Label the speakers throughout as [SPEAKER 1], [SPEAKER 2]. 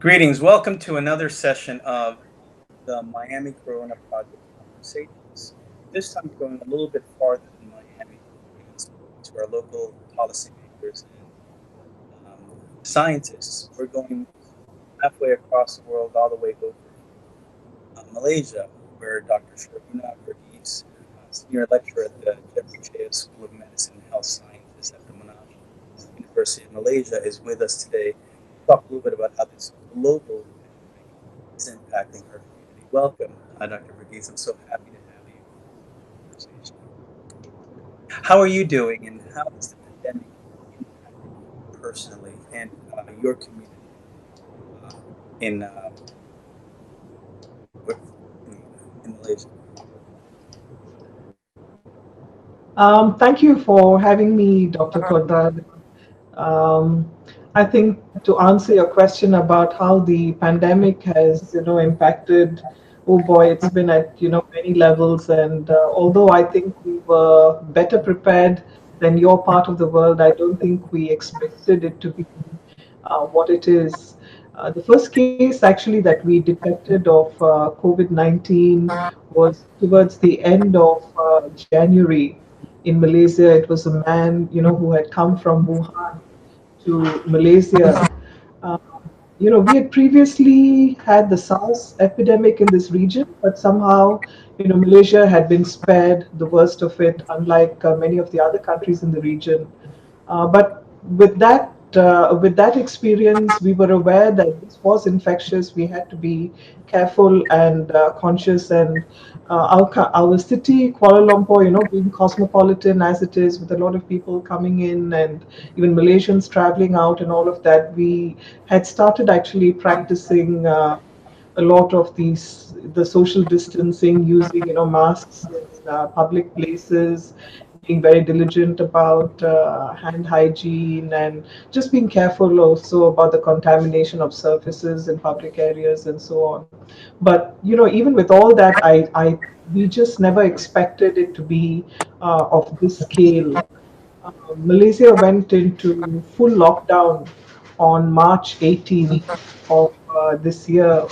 [SPEAKER 1] Greetings. Welcome to another session of the Miami Corona Project Conversations. This time we're going a little bit farther than Miami and speaking to our local policymakers and scientists. We're going halfway across the world, all the way over to Malaysia, where Dr. Sharuna Verghis, senior lecturer at the Cheah School of Medicine and Health Sciences at the Monash University of Malaysia, is with us today. Talk a little bit about how this global pandemic is impacting her community. Welcome, Dr. Verghese. I'm so happy to have you in the conversation. How are you doing, and how has the pandemic impacted you personally and your community uh, in, uh, in Malaysia?
[SPEAKER 2] Thank you for having me, Dr. Cortada. Um, I think to answer your question about how the pandemic has, impacted, oh boy, it's been at, many levels. And although I think we were better prepared than your part of the world, I don't think we expected it to be what it is. The first case actually that we detected of COVID-19 was towards the end of January in Malaysia. It was a man, who had come from Wuhan to Malaysia. Uh, we had previously had the SARS epidemic in this region, but somehow, Malaysia had been spared the worst of it, unlike many of the other countries in the region. But with that experience, we were aware that this was infectious. We had to be careful and conscious. And our city, Kuala Lumpur, being cosmopolitan as it is, with a lot of people coming in and even Malaysians traveling out and all of that, we had started actually practicing. A lot of the social distancing, using masks in public places, being very diligent about hand hygiene, and just being careful also about the contamination of surfaces in public areas and so on. But even with all that, I we just never expected it to be of this scale. Malaysia went into full lockdown on March 18th of this year.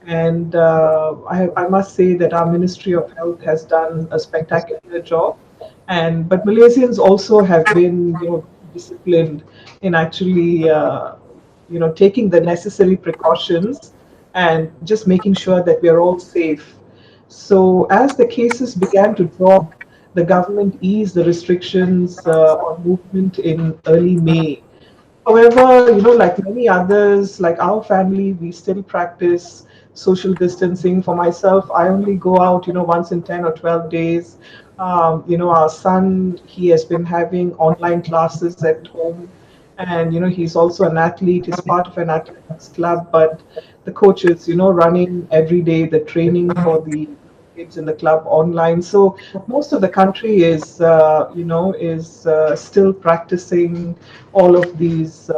[SPEAKER 2] And I must say that our Ministry of Health has done a spectacular job. But Malaysians also have been, disciplined in actually, taking the necessary precautions and just making sure that we are all safe. So as the cases began to drop, the government eased the restrictions on movement in early May. However, like many others, like our family, we still practice social distancing. For myself, I only go out, once in 10 or 12 days. Our son, he has been having online classes at home. And, he's also an athlete. He's part of an athletics club, but the coach is, running every day the training for the kids in the club online. So most of the country is still practicing all of these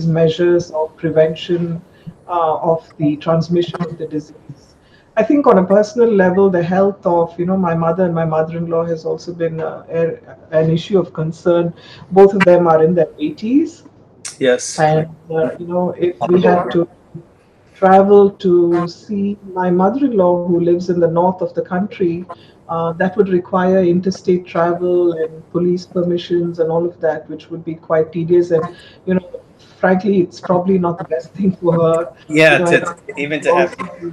[SPEAKER 2] measures of prevention of the transmission of the disease. I think on a personal level, the health of my mother and my mother-in-law has also been an issue of concern. Both of them are in their 80s,
[SPEAKER 1] Yes.
[SPEAKER 2] and if we had to travel to see my mother-in-law who lives in the north of the country, that would require interstate travel and police permissions and all of that, which would be quite tedious. And frankly, it's probably not the best thing for her.
[SPEAKER 1] Yeah,
[SPEAKER 2] And
[SPEAKER 1] even to have.
[SPEAKER 2] also,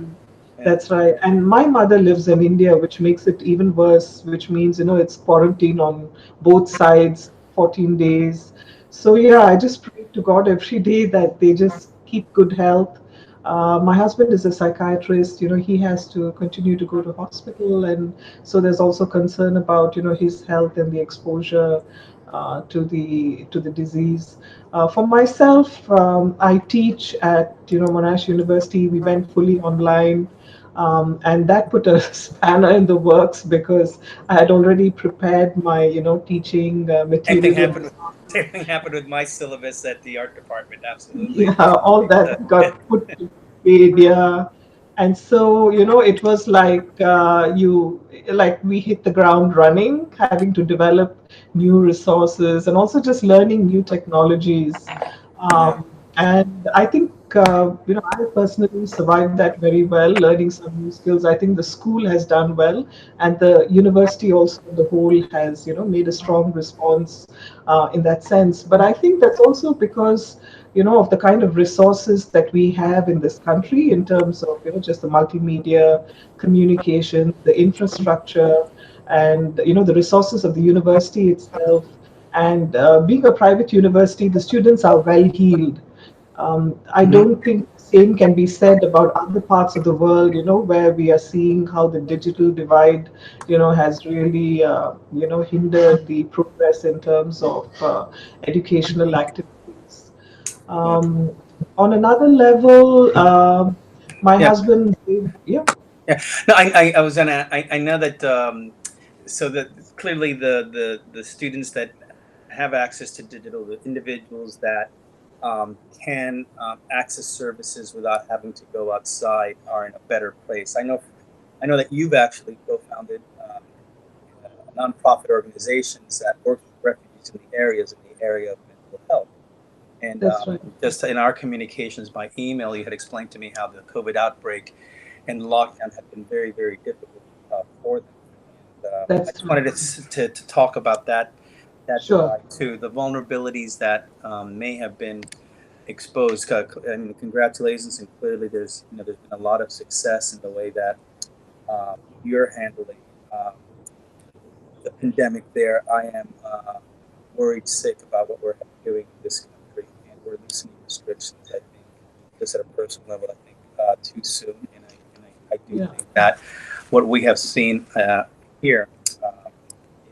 [SPEAKER 1] Yeah.
[SPEAKER 2] that's right. And my mother lives in India, which makes it even worse, which means, it's quarantine on both sides, 14 days. So, yeah, I just pray to God every day that they just keep good health. My husband is a psychiatrist. He has to continue to go to hospital. And so there's also concern about, his health and the exposure to the disease. For myself, I teach at Monash University. We went fully online, and that put a spanner in the works because I had already prepared my teaching
[SPEAKER 1] Same thing
[SPEAKER 2] material.
[SPEAKER 1] happened. Same thing happened with my syllabus at the art department. Absolutely.
[SPEAKER 2] Yeah, all that got put to bed. Yeah. And so, it was like we hit the ground running, having to develop new resources and also just learning new technologies.
[SPEAKER 1] Yeah.
[SPEAKER 2] Um, And I think, I personally survived that very well, learning some new skills. I think the school has done well, and the university also, the whole, has, made a strong response in that sense. But I think that's also because, of the kind of resources that we have in this country in terms of, just the multimedia, communication, the infrastructure, and, the resources of the university itself. And being a private university, the students are well heeled. I don't
[SPEAKER 1] Mhm.
[SPEAKER 2] think the same can be said about other parts of the world, where we are seeing how the digital divide, has really, hindered the progress in terms of educational activities.
[SPEAKER 1] Yeah.
[SPEAKER 2] Um, on another level, my
[SPEAKER 1] Yeah.
[SPEAKER 2] husband, yeah,
[SPEAKER 1] Yeah. No, I was gonna. I know that. So that clearly the students that have access to digital, the individuals that can access services without having to go outside are in a better place. I know that you've actually co-founded nonprofit organizations that work with refugees in the area of mental health. And
[SPEAKER 2] that's right.
[SPEAKER 1] just in our communications by email, you had explained to me how the COVID outbreak and lockdown had been very, very difficult for them. And I
[SPEAKER 2] That's
[SPEAKER 1] just
[SPEAKER 2] right.
[SPEAKER 1] wanted to talk about that
[SPEAKER 2] Sure.
[SPEAKER 1] divide too, the vulnerabilities that may have been exposed. I mean, congratulations, and clearly there's been a lot of success in the way that you're handling um, the pandemic. There, I am worried sick about what we're doing in this country, and we're loosening restrictions. I think, just at a personal level, I think too soon, and I do
[SPEAKER 2] Yeah.
[SPEAKER 1] think that what we have seen here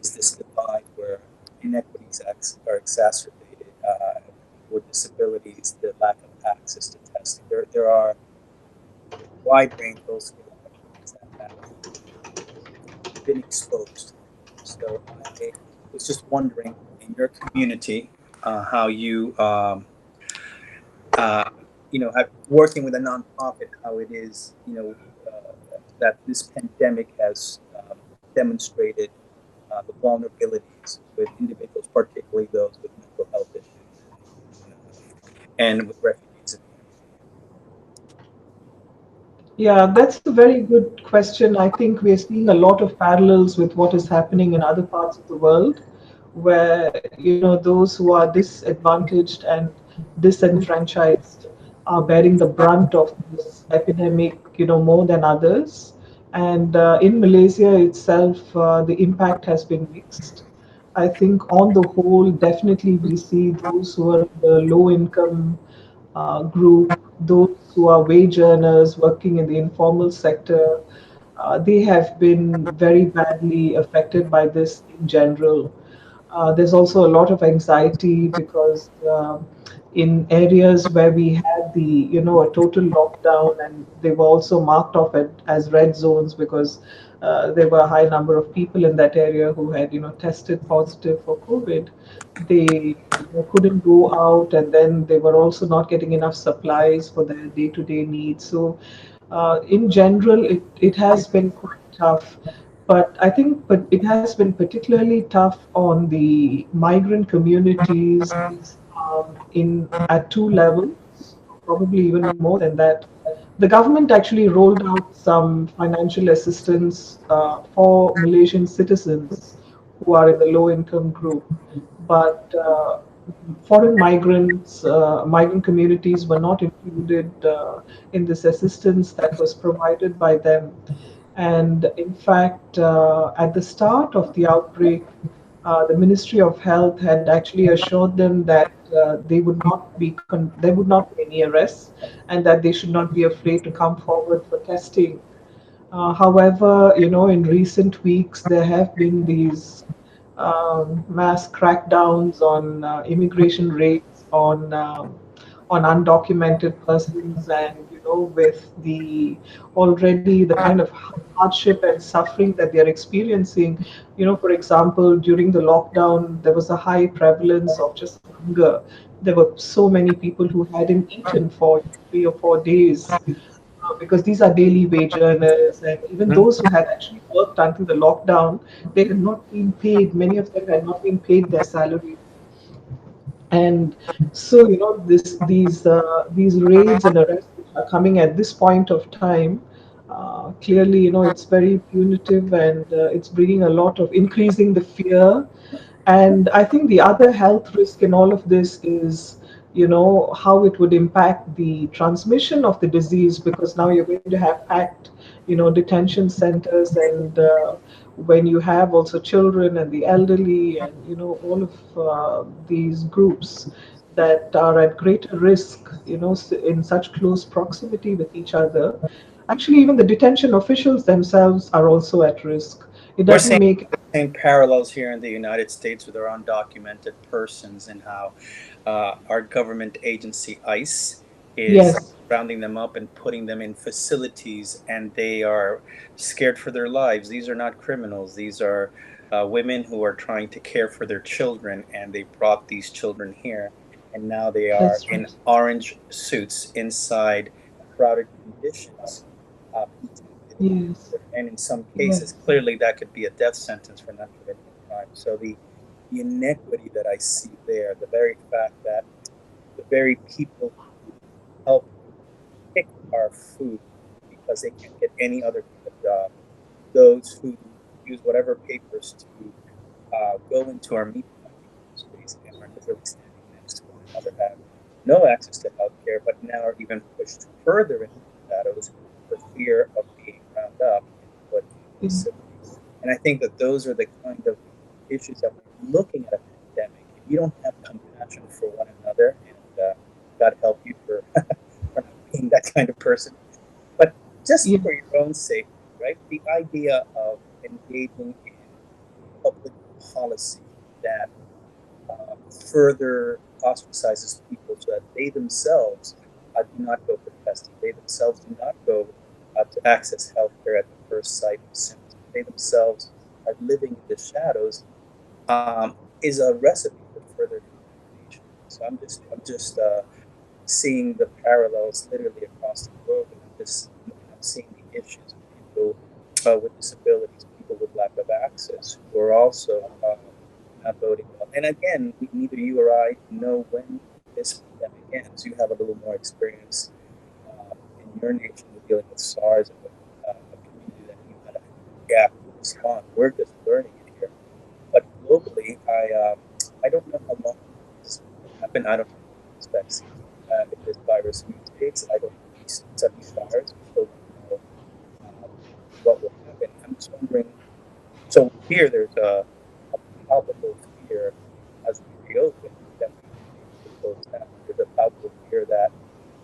[SPEAKER 1] is this divide where inequities are exacerbated with disabilities, the lack of access to testing. There are wide range of those inequities that have been exposed. So I was just wondering in your community how you uh, working with a nonprofit, how it is that this pandemic has demonstrated the vulnerabilities with individuals, particularly those with mental health issues, and with refugees in the
[SPEAKER 2] Yeah, that's a very good question. I think we are seeing a lot of parallels with what is happening in other parts of the world, where those who are disadvantaged and disenfranchised are bearing the brunt of this epidemic, more than others. And in Malaysia itself, the impact has been mixed. I think on the whole, definitely we see those who are in the low income group, those who are wage earners working in the informal sector, they have been very badly affected by this in general. There's also a lot of anxiety because in areas where we had a total lockdown, and they were also marked off as red zones because there were a high number of people in that area who had, tested positive for COVID. They couldn't go out, and then they were also not getting enough supplies for their day-to-day needs. So, in general, it has been quite tough. But I think, it has been particularly tough on the migrant communities in at two levels, probably even more than that. The government actually rolled out some financial assistance for Malaysian citizens who are in the low income group. But foreign migrant communities were not included in this assistance that was provided by them. And in fact, at the start of the outbreak, the Ministry of Health had actually assured them that there would not be any arrests, and that they should not be afraid to come forward for testing. However, in recent weeks, there have been these mass crackdowns on immigration raids on undocumented persons, and with the already the kind of hardship and suffering that they are experiencing. For example, during the lockdown, there was a high prevalence of just hunger. There were so many people who hadn't eaten for 3 or 4 days, because these are daily wage earners, and even
[SPEAKER 1] community.
[SPEAKER 2] those who had actually worked until the lockdown, they had not been paid. Many of them had not been paid their salary. And so, these raids and arrests which are coming at this point of time, clearly, it's very punitive, and it's bringing a lot of increasing the fear. And I think the other health risk in all of this is, how it would impact the transmission of the disease, because now you're going to have packed, detention centers, and when you have also children and the elderly, and all of these groups that are at greater risk, in such close proximity with each other. Actually, even the detention officials themselves are also at risk. It
[SPEAKER 1] We're
[SPEAKER 2] doesn't
[SPEAKER 1] seeing
[SPEAKER 2] make.
[SPEAKER 1] same parallels here in the United States with our undocumented persons and how our government agency ICE is
[SPEAKER 2] Yes,
[SPEAKER 1] rounding them up and putting them in facilities, and they are scared for their lives. These are not criminals. These are women who are trying to care for their children, and they brought these children here, and now they are
[SPEAKER 2] that's
[SPEAKER 1] in
[SPEAKER 2] right.
[SPEAKER 1] orange suits inside crowded conditions, detained.
[SPEAKER 2] Yes,
[SPEAKER 1] And in some cases,
[SPEAKER 2] yes,
[SPEAKER 1] clearly that could be a death sentence for not committing a crime. So the inequity that I see there, the very fact that the very people who help pick our food because they can't get any other kind of job, those who use whatever papers to go into our meat packing industries and are literally standing next to one another, have no access to health care, but now are even pushed further into the shadows for fear of being rounded up and put in
[SPEAKER 2] yeah,
[SPEAKER 1] facilities. And I think that those are the kind of issues that when you're looking at a pandemic, if you don't have compassion for one another, and God help you for, for not being that kind of person, but just
[SPEAKER 2] yeah,
[SPEAKER 1] for your own safety, right? The idea of engaging in public policy that further ostracizes people so that they themselves do not go for testing. They themselves do not go to access healthcare at the first sight of symptoms. They themselves are living in the shadows, is a recipe for further contamination. So I'm just seeing the parallels literally across the globe, and I'm seeing the issues of people with disabilities, people with lack of access, who are also not voting well. And again, neither you or I know when this pandemic ends. You have a little more experience in your nation with dealing with SARS and with a community that knew how to adapt and respond. We're just learning it here. But globally, I don't know how long this will happen. I don't know if this vaccine, if this virus mutates. I don't know if these sudden fires. We still don't know uh, what will happen. I'm just wondering. So here, there's a palpable fear as we reopen that we may be able to close down. There's a palpable fear that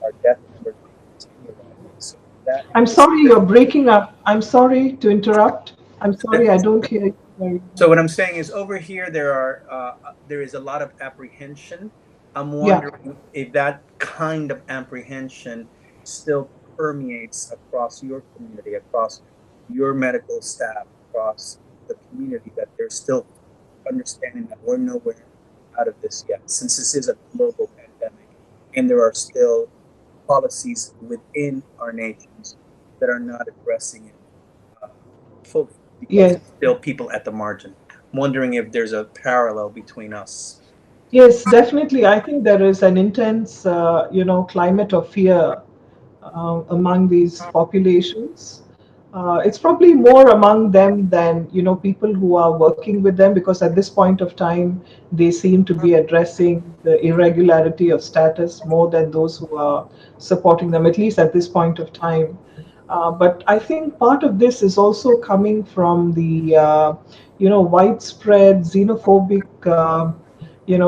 [SPEAKER 1] our death numbers may continue rising. So that
[SPEAKER 2] I'm
[SPEAKER 1] has
[SPEAKER 2] sorry, you're breaking up. I'm sorry to interrupt. I'm sorry, I don't hear you very
[SPEAKER 1] So
[SPEAKER 2] well.
[SPEAKER 1] what I'm saying is, over here there is a lot of apprehension. I'm
[SPEAKER 2] Yeah,
[SPEAKER 1] wondering if that kind of apprehension still permeates across your community, across your medical staff, across the community, that there's still understanding that we're nowhere out of this yet, since this is a global pandemic, and there are still policies within our nations that are not addressing it uh, fully, because
[SPEAKER 2] yes.
[SPEAKER 1] there's still people at the margin. I'm wondering if there's a parallel between us.
[SPEAKER 2] Yes, definitely. I think there is an intense, climate of fear among these populations. It's probably more among them than people who are working with them, because at this point of time they seem to be addressing the irregularity of status more than those who are supporting them, at least at this point of time. But I think part of this is also coming from the widespread xenophobic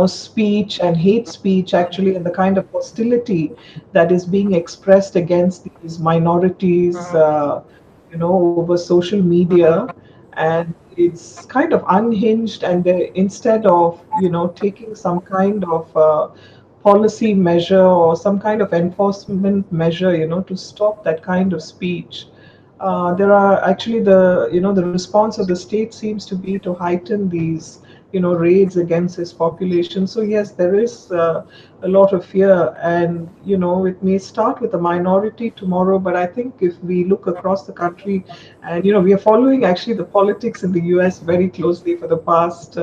[SPEAKER 2] speech and hate speech, actually, and the kind of hostility that is being expressed against these minorities, over social media. And it's kind of unhinged, and they, instead of taking some kind of policy measure or some kind of enforcement measure, to stop that kind of speech, there are actually the response of the state seems to be to heighten these raids against this population. So yes, there is a lot of fear, and it may start with a minority tomorrow, but I think if we look across the country, and we are following actually the politics in the US very closely for the past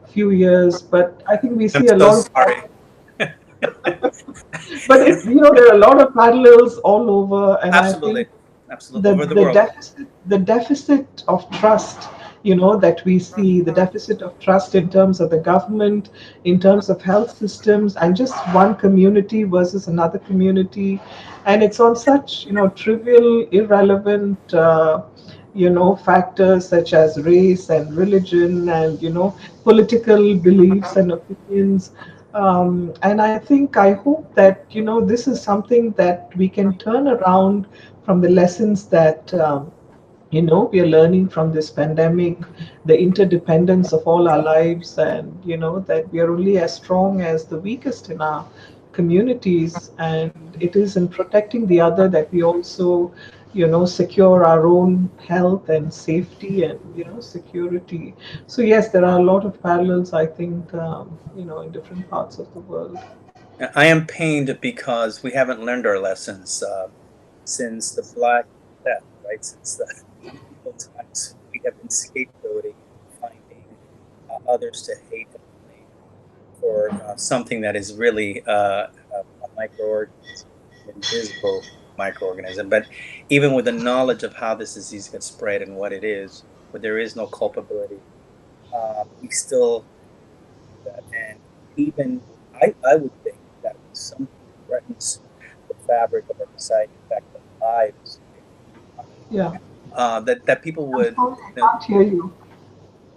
[SPEAKER 2] few years, but I think we
[SPEAKER 1] I'm
[SPEAKER 2] see a
[SPEAKER 1] so
[SPEAKER 2] lot of,
[SPEAKER 1] sorry.
[SPEAKER 2] but there are a lot of parallels all over, and I
[SPEAKER 1] Absolutely,
[SPEAKER 2] think
[SPEAKER 1] absolutely.
[SPEAKER 2] the
[SPEAKER 1] Over the
[SPEAKER 2] the
[SPEAKER 1] world.
[SPEAKER 2] deficit of trust, that we see, the deficit of trust in terms of the government, in terms of health systems, and just one community versus another community, and it's on such trivial, irrelevant factors such as race and religion and political beliefs and opinions. And I hope that this is something that we can turn around from the lessons that we are learning from this pandemic, the interdependence of all our lives, and that we are only as strong as the weakest in our communities, and it is in protecting the other that we also secure our own health and safety and security. So yes, there are a lot of parallels, I think, in different parts of the world.
[SPEAKER 1] I am pained because we haven't learned our lessons since the Black Death, right? Since the medieval times, we have been scapegoating and finding others to hate and blame for something that is really a microorganism, an invisible microorganism. But even with the knowledge of how this disease gets spread and what it is, but there is no culpability, we still do that. And even I would think that when something threatens the fabric of our society, in fact, the lives,
[SPEAKER 2] Yeah.
[SPEAKER 1] that people
[SPEAKER 2] I'm
[SPEAKER 1] would,
[SPEAKER 2] sorry, I
[SPEAKER 1] you know,
[SPEAKER 2] can't hear you.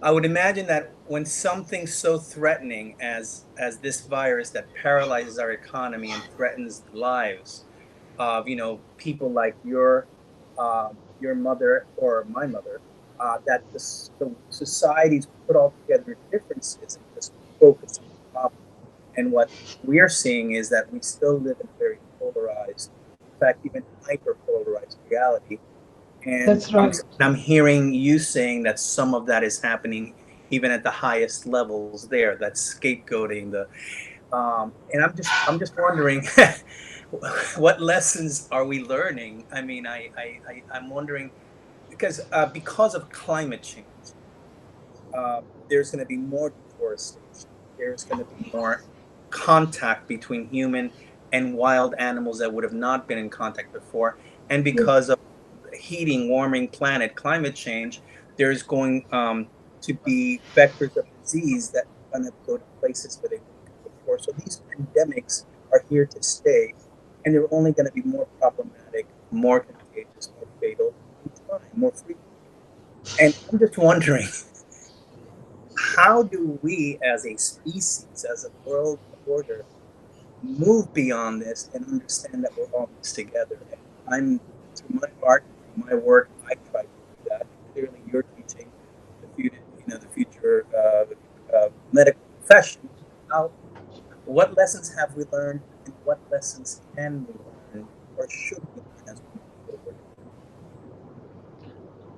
[SPEAKER 1] I would imagine that when something so threatening as this virus that paralyzes our economy and threatens the lives of people like your mother or my mother, that the societies put all together differences and just focus on the problem. And what we're seeing is that we still live in a very polarized, in fact, even hyper polarized reality. And
[SPEAKER 2] That's right.
[SPEAKER 1] I'm hearing you saying that some of that is happening even at the highest levels there. That's scapegoating and I'm just wondering what lessons are we learning? I mean, I'm wondering because of climate change, there's going to be more deforestation. There's going to be more contact between human and wild animals that would have not been in contact before. And because of heating, warming planet, climate change, there's going to be vectors of disease that are going to go to places where they weren't before. So these pandemics are here to stay, and they're only going to be more problematic, more contagious, more fatal in time, more frequent. And I'm just wondering, how do we as a species, as a world order, move beyond this and understand that we're all in this together? And I'm, through my art, through my work, I try to do that. And clearly, you're teaching the future medical profession. How, what lessons have we learned, and what lessons can we learn, or should we learn as we move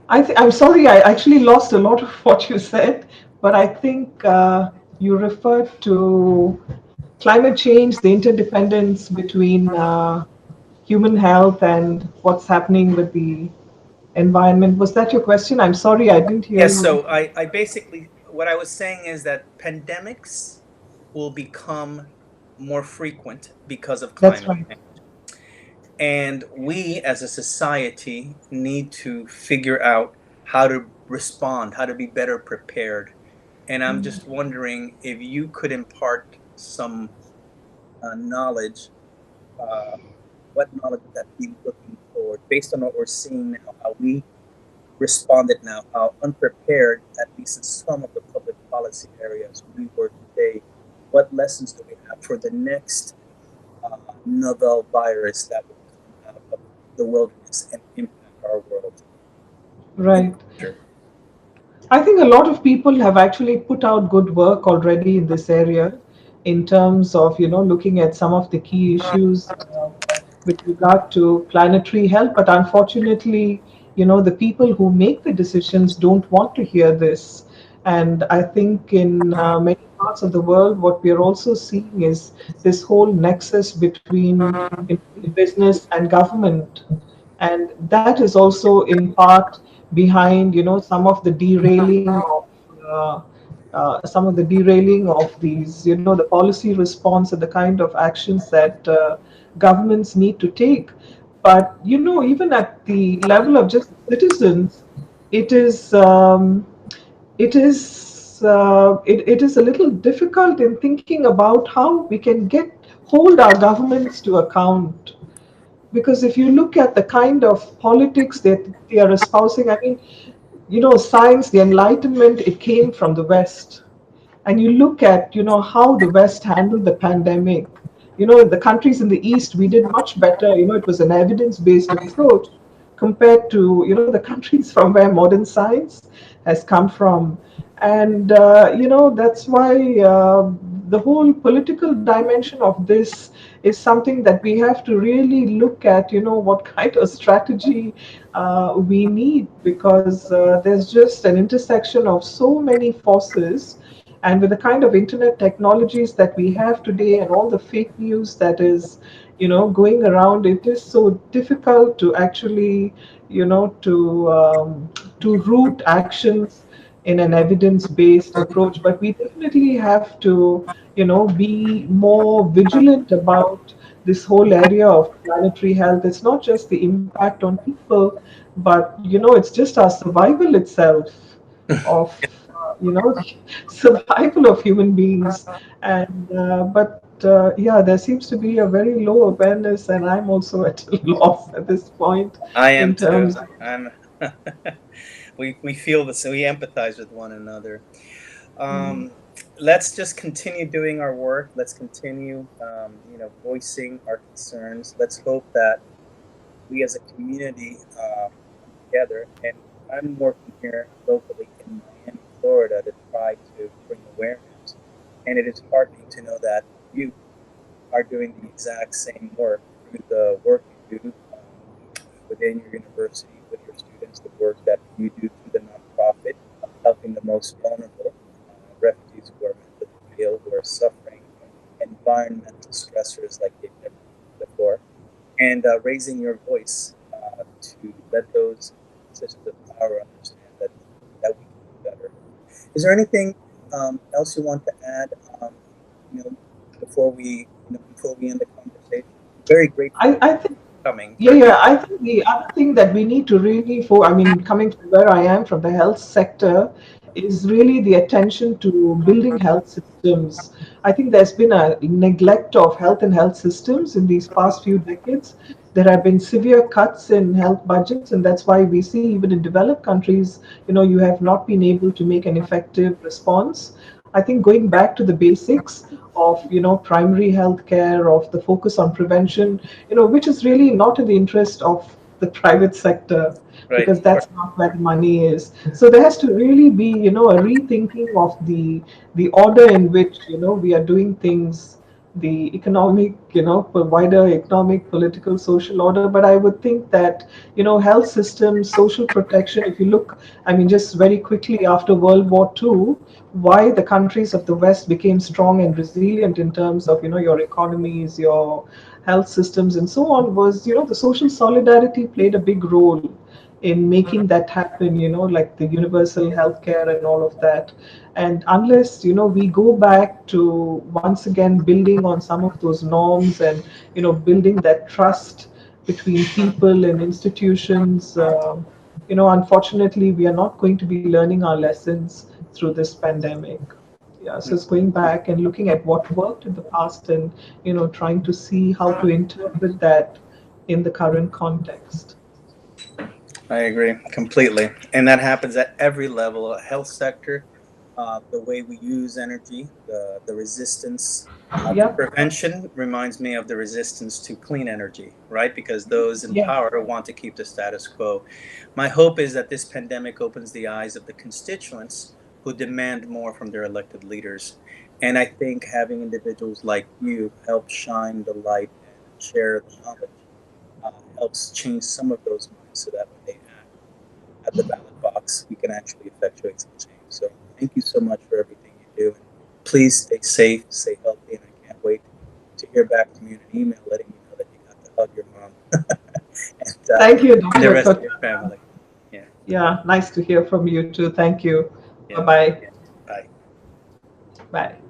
[SPEAKER 1] forward?
[SPEAKER 2] I'm sorry, I actually lost a lot of what you said, but I think you referred to climate change, the interdependence between human health and what's happening with the environment. Was that your question? I'm sorry, I didn't hear
[SPEAKER 1] Yes,
[SPEAKER 2] you.
[SPEAKER 1] so I basically, what I was saying is that pandemics will become more frequent because of
[SPEAKER 2] That's
[SPEAKER 1] climate
[SPEAKER 2] right.
[SPEAKER 1] change. And we as a society need to figure out how to respond, how to be better prepared. And I'm just wondering if you could impart some knowledge, uh, what knowledge would that be looking forward based on what we're seeing now, how we responded now, how unprepared, at least in some of the public policy areas, we were today. What lessons do we have for the next novel virus that will come out of the wilderness and impact our world in
[SPEAKER 2] Right.
[SPEAKER 1] the future?
[SPEAKER 2] I think a lot of people have actually put out good work already in this area in terms of, looking at some of the key issues. with regard to planetary health. But unfortunately, the people who make the decisions don't want to hear this. And I think in many parts of the world, what we are also seeing is this whole nexus between business and government, and that is also in part behind some of the derailing of these, the policy response and the kind of actions that governments need to take. But even at the level of just citizens, it is it is a little difficult in thinking about how we can hold our governments to account. Because if you look at the kind of politics that they are espousing, I mean, science, the enlightenment, it came from the West. And you look at how the West handled the pandemic. The countries in the East, we did much better. It was an evidence based approach compared to the countries from where modern science has come from. And that's why the whole political dimension of this is something that we have to really look at, what kind of strategy we need, because there's just an intersection of so many forces. And with the kind of internet technologies that we have today and all the fake news that is, going around, it is so difficult to actually, to root actions in an evidence-based approach. But we definitely have to, be more vigilant about this whole area of planetary health. It's not just the impact on people, but it's just our survival itself of survival of human beings. And but yeah, there seems to be a very low awareness, and I'm also at a loss at this point
[SPEAKER 1] I am
[SPEAKER 2] in
[SPEAKER 1] too.
[SPEAKER 2] terms of.
[SPEAKER 1] I'm. We feel this. We empathize with one another.
[SPEAKER 2] Mm.
[SPEAKER 1] Um, let's just continue doing our work. Let's continue, voicing our concerns. Let's hope that we as a community come together. And I'm working here locally in Miami, Florida, to try to bring awareness. And it is heartening to know that you are doing the exact same work through the work you do within your university, with your students, the work that you do through the nonprofit, helping the most vulnerable refugees who are mentally ill, who are suffering environmental stressors like they've never seen before, and raising your voice to let those positions of power understand that we can do better. Is there anything else you want to add? You know, before we end the conversation. Very grateful
[SPEAKER 2] I think.
[SPEAKER 1] for coming.
[SPEAKER 2] Yeah, yeah. I think the other thing that we need to really, I mean, coming from where I am, from the health sector, is really the attention to building health systems. I think there's been a neglect of health systems in these past few decades. There have been severe cuts in health budgets, and that's why we see even in developed countries, you have not been able to make an effective response. I think going back to the basics of primary health care, of the focus on prevention, which is really not in the interest of the private sector,
[SPEAKER 1] Right.
[SPEAKER 2] because that's not where the money is. So there has to really be a rethinking of the order in which we are doing things, the economic, wider economic, political, social order. But I would think that health systems, social protection, if you look, I mean, just very quickly after World War II, why the countries of the West became strong and resilient in terms of your economies, your health systems, and so on, was the social solidarity played a big role in making that happen, like the universal healthcare and all of that. And unless we go back to once again building on some of those norms, and building that trust between people and institutions, unfortunately we are not going to be learning our lessons through this pandemic. Yeah, so it's going back and looking at what worked in the past, and trying to see how to interpret that in the current context.
[SPEAKER 1] I agree completely, and that happens at every level, health sector, the way we use energy, the resistance to
[SPEAKER 2] Yeah,
[SPEAKER 1] prevention reminds me of the resistance to clean energy, right? Because those in
[SPEAKER 2] yeah.
[SPEAKER 1] power want to keep the status quo. My hope is that this pandemic opens the eyes of the constituents who demand more from their elected leaders, and I think having individuals like you help shine the light and share the knowledge helps change some of those minds so that when they act at the ballot box, we can actually effectuate some change. So thank you so much for everything you do. And please stay safe, stay healthy, and I can't wait to hear back from you in an email letting me know that you got to hug your mom
[SPEAKER 2] Thank you,
[SPEAKER 1] and the
[SPEAKER 2] Dr.
[SPEAKER 1] rest of
[SPEAKER 2] Cortada.
[SPEAKER 1] your family. Yeah,
[SPEAKER 2] Yeah, nice to hear from you too. Thank you.
[SPEAKER 1] yeah,
[SPEAKER 2] Bye-bye.
[SPEAKER 1] yeah. Bye.
[SPEAKER 2] Bye.